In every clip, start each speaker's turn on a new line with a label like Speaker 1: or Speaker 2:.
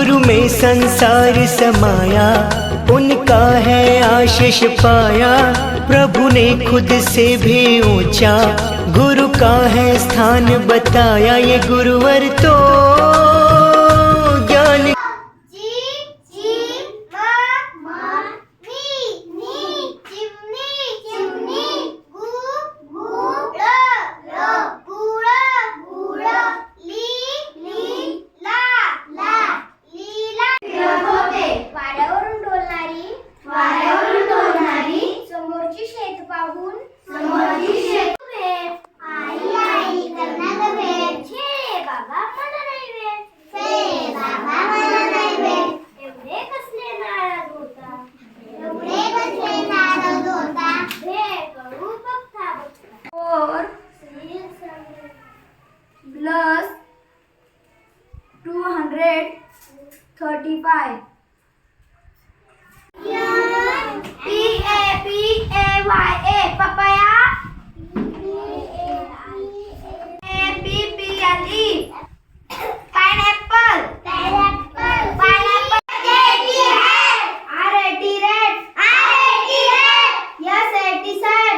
Speaker 1: गुरु में संसार समाया, उनका है आशीष पाया। प्रभु ने खुद से भी ऊंचा गुरु का है स्थान बताया। ये गुरुवर तो ज्ञान
Speaker 2: plus 235 P-A-P-A-Y-A papaya A-P-P-L-E pineapple R-A-T red S-A-T sad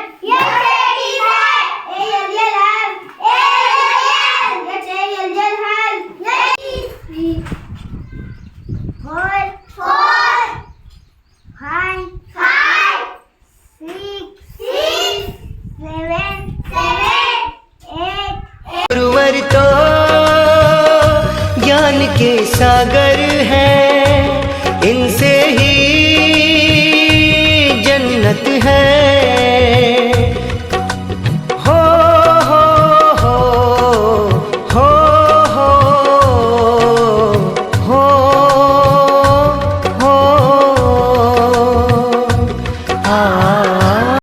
Speaker 1: गुरुवर तो ज्ञान के सागर है, इनसे ही जन्नत है।